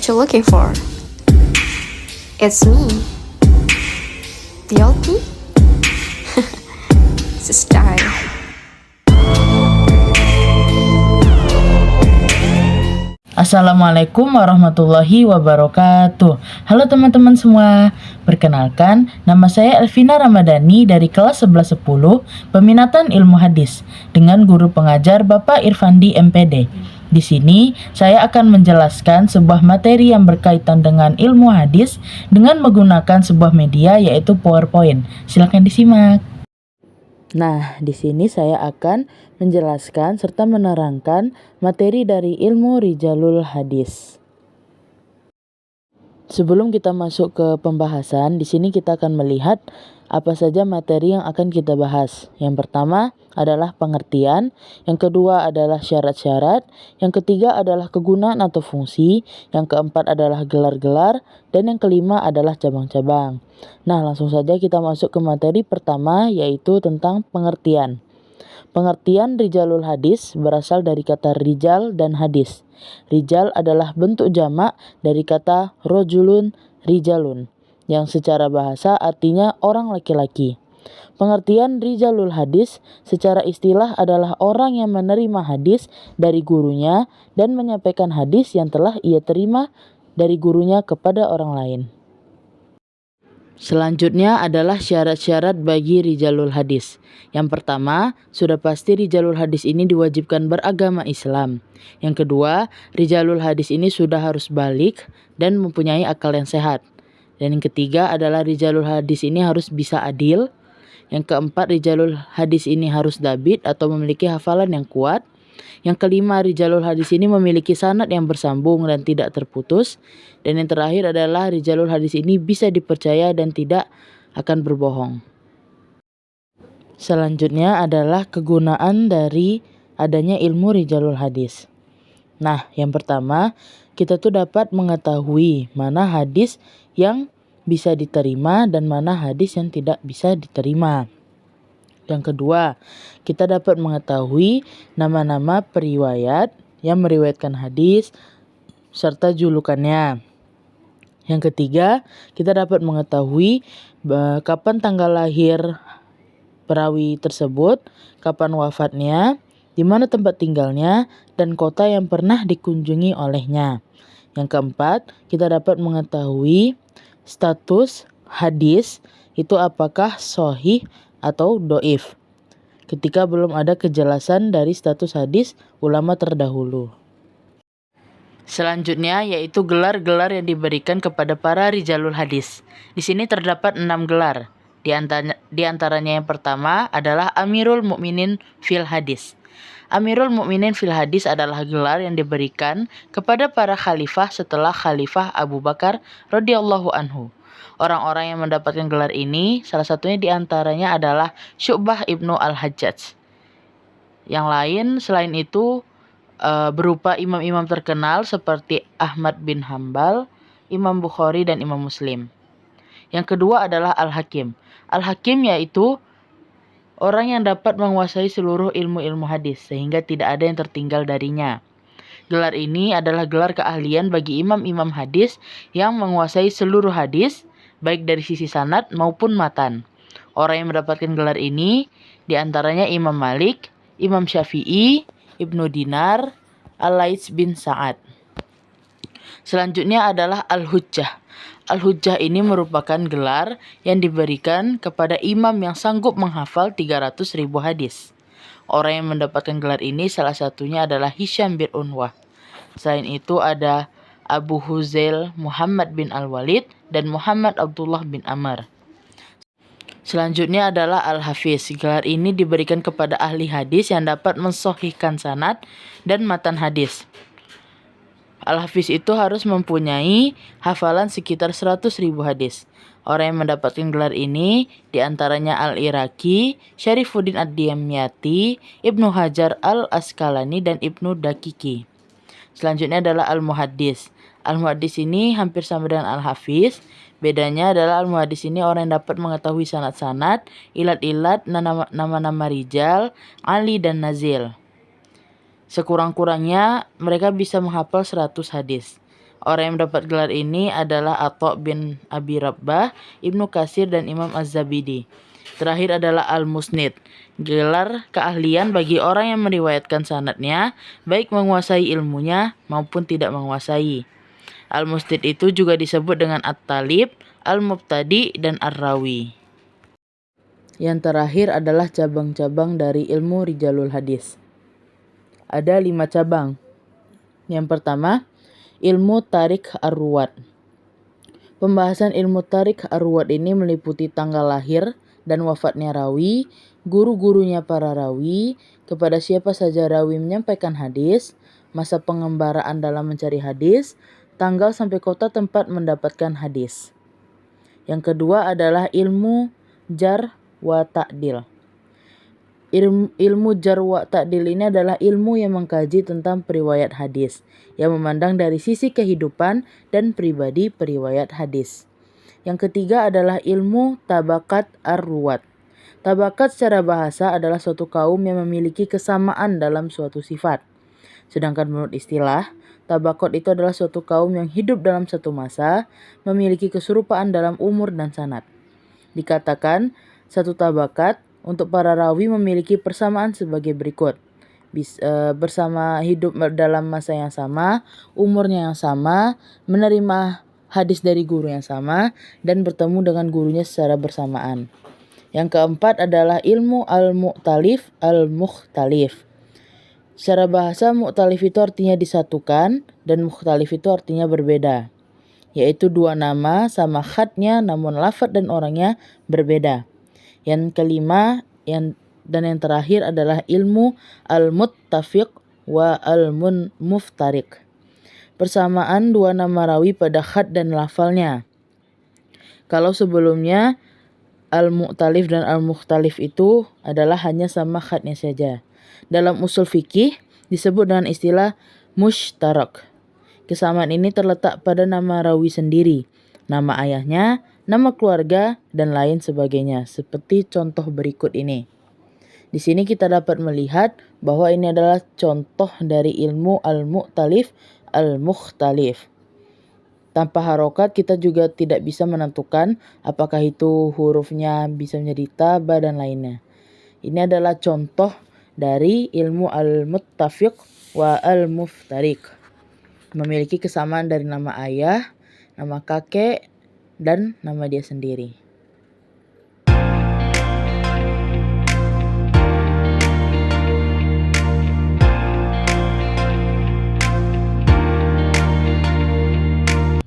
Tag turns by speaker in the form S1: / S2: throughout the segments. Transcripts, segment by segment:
S1: what you're looking for. It's me, the old me. It's a style.
S2: Assalamualaikum warahmatullahi wabarakatuh. Halo teman-teman semua. Perkenalkan, nama saya Elvina Ramadhani dari kelas 1110 Peminatan Ilmu Hadis dengan guru pengajar Bapak Irfandi MPD. Di sini saya akan menjelaskan sebuah materi yang berkaitan dengan ilmu hadis dengan menggunakan sebuah media yaitu PowerPoint. Silakan disimak. Nah, di sini saya akan menjelaskan serta menerangkan materi dari ilmu Rijalul Hadis. Sebelum kita masuk ke pembahasan, di sini kita akan melihat apa saja materi yang akan kita bahas. Yang pertama adalah pengertian, yang kedua adalah syarat-syarat, yang ketiga adalah kegunaan atau fungsi, yang keempat adalah gelar-gelar, dan yang kelima adalah cabang-cabang. Nah, langsung saja kita masuk ke materi pertama, yaitu tentang pengertian. Pengertian Rijalul Hadis berasal dari kata rijal dan hadis. Rijal adalah bentuk jamak dari kata rojulun rijalun, yang secara bahasa artinya orang laki-laki. Pengertian Rijalul Hadis secara istilah adalah orang yang menerima hadis dari gurunya dan menyampaikan hadis yang telah ia terima dari gurunya kepada orang lain. Selanjutnya adalah syarat-syarat bagi Rijalul Hadis. Yang pertama, sudah pasti Rijalul Hadis ini diwajibkan beragama Islam. Yang kedua, Rijalul Hadis ini sudah harus balik dan mempunyai akal yang sehat. Dan yang ketiga adalah Rijalul Hadis ini harus bisa adil. Yang keempat, Rijalul Hadis ini harus dabit atau memiliki hafalan yang kuat. Yang kelima, Rijalul Hadis ini memiliki sanad yang bersambung dan tidak terputus. Dan yang terakhir adalah Rijalul Hadis ini bisa dipercaya dan tidak akan berbohong. Selanjutnya adalah kegunaan dari adanya ilmu Rijalul Hadis. Nah, yang pertama, kita tuh dapat mengetahui mana hadis yang bisa diterima dan mana hadis yang tidak bisa diterima. Yang kedua, kita dapat mengetahui nama-nama periwayat yang meriwayatkan hadis serta julukannya. Yang ketiga, kita dapat mengetahui kapan tanggal lahir perawi tersebut, kapan wafatnya, di mana tempat tinggalnya, dan kota yang pernah dikunjungi olehnya. Yang keempat, kita dapat mengetahui status hadis itu apakah sahih atau doif ketika belum ada kejelasan dari status hadis ulama terdahulu. Selanjutnya yaitu gelar-gelar yang diberikan kepada para Rijalul Hadis. Di sini terdapat 6 gelar. Di antaranya yang pertama adalah Amirul Mukminin fil Hadis. Amirul Mukminin fil Hadis adalah gelar yang diberikan kepada para khalifah setelah Khalifah Abu Bakar radhiyallahu anhu. Orang-orang yang mendapatkan gelar ini salah satunya di antaranya adalah Syu'bah ibnu al-Hajjaj. Yang lain selain itu berupa imam-imam terkenal seperti Ahmad bin Hambal, Imam Bukhari, dan Imam Muslim. Yang kedua adalah Al-Hakim. Al-Hakim yaitu orang yang dapat menguasai seluruh ilmu-ilmu hadis sehingga tidak ada yang tertinggal darinya. Gelar ini adalah gelar keahlian bagi imam-imam hadis yang menguasai seluruh hadis baik dari sisi sanad maupun matan. Orang yang mendapatkan gelar ini diantaranya Imam Malik, Imam Syafi'i, Ibnu Dinar, Al-Laits bin Sa'ad. Selanjutnya adalah Al-Hujjah. Al-Hujjah ini merupakan gelar yang diberikan kepada imam yang sanggup menghafal 300.000 hadis. Orang yang mendapatkan gelar ini salah satunya adalah Hisham bin Urwah. Selain itu ada Abu Huzail Muhammad bin Al-Walid dan Muhammad Abdullah bin Amr. Selanjutnya adalah Al-Hafiz. Gelar ini diberikan kepada ahli hadis yang dapat mensahihkan sanad dan matan hadis. Al-Hafiz itu harus mempunyai hafalan sekitar 100.000 hadis. Orang yang mendapatkan gelar ini diantaranya Al-Iraqi, Syarifuddin Ad-Dimyati, Ibnu Hajar Al-Asqalani, dan Ibnu Daqiqi. Selanjutnya adalah Al-Muhaddis. Al-Muhaddis ini hampir sama dengan Al-Hafiz. Bedanya adalah Al-Muhaddis ini orang yang dapat mengetahui sanad-sanad, ilat-ilat, nama-nama rijal, ali, dan nazil. Sekurang-kurangnya mereka bisa menghafal 100 hadis. Orang yang mendapat gelar ini adalah Atha bin Abi Rabbah, Ibnu Katsir, dan Imam Az-Zabidi. Terakhir adalah Al-Musnid, gelar keahlian bagi orang yang meriwayatkan sanadnya, baik menguasai ilmunya maupun tidak menguasai. Al-Musnid itu juga disebut dengan At-Talib, Al-Mubtadi, dan Ar-Rawi. Yang terakhir adalah cabang-cabang dari ilmu Rijalul Hadis. Ada 5 cabang. Yang pertama, ilmu Tarik Ar-Ruwat. Pembahasan ilmu Tarik Ar-Ruwat ini meliputi tanggal lahir dan wafatnya rawi, guru-gurunya para rawi, kepada siapa saja rawi menyampaikan hadis, masa pengembaraan dalam mencari hadis, tanggal sampai kota tempat mendapatkan hadis. Yang kedua adalah ilmu Jar wa Ta'dil. Ilmu Jar wa Ta'dil ini adalah ilmu yang mengkaji tentang periwayat hadis, yang memandang dari sisi kehidupan dan pribadi periwayat hadis. Yang ketiga adalah ilmu Tabakat Ar-Ruwat. Tabakat secara bahasa adalah suatu kaum yang memiliki kesamaan dalam suatu sifat. Sedangkan menurut istilah, tabakot itu adalah suatu kaum yang hidup dalam satu masa, memiliki keserupaan dalam umur dan sanad. Dikatakan, satu tabakat untuk para rawi memiliki persamaan sebagai berikut. Bersama hidup dalam masa yang sama, umurnya yang sama, menerima hadis dari guru yang sama, dan bertemu dengan gurunya secara bersamaan. Yang keempat adalah ilmu al-mu'talif al-mukhtalif. Secara bahasa, mu'talif itu artinya disatukan, dan mukhtalif itu artinya berbeda. Yaitu 2 nama sama khatnya, namun lafaz dan orangnya berbeda. Yang kelima dan yang terakhir adalah ilmu al-muttafiq wa al-muftariq. Persamaan 2 nama rawi pada khat dan lafalnya. Kalau sebelumnya al-mu'talif dan al-mukhtalif itu adalah hanya sama khatnya saja. Dalam usul fikih disebut dengan istilah mushtarak. Kesamaan ini terletak pada nama rawi sendiri, nama ayahnya, nama keluarga, dan lain sebagainya. Seperti contoh berikut ini. Di sini kita dapat melihat bahwa ini adalah contoh dari ilmu al-mu'talif al-mukhtalif. Tanpa harokat kita juga tidak bisa menentukan apakah itu hurufnya bisa menjadi ta, ba, dan lainnya. Ini adalah contoh dari ilmu al-muttafiq wa al-muftariq. Memiliki kesamaan dari nama ayah, nama kakek, dan nama dia sendiri.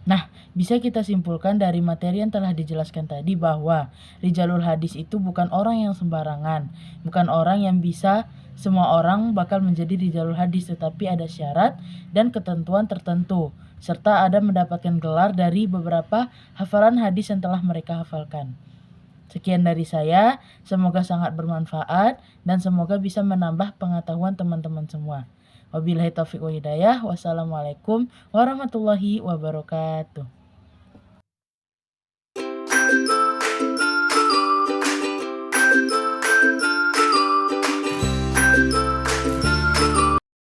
S2: Nah, bisa kita simpulkan dari materi yang telah dijelaskan tadi bahwa Rijalul Hadis itu bukan orang yang sembarangan, bukan orang yang bisa semua orang bakal menjadi Rijalul Hadis, tetapi ada syarat dan ketentuan tertentu, serta ada mendapatkan gelar dari beberapa hafalan hadis yang telah mereka hafalkan. Sekian dari saya, semoga sangat bermanfaat dan semoga bisa menambah pengetahuan teman-teman semua. Wabillahi taufiq wa hidayah. Wassalamualaikum warahmatullahi wabarakatuh.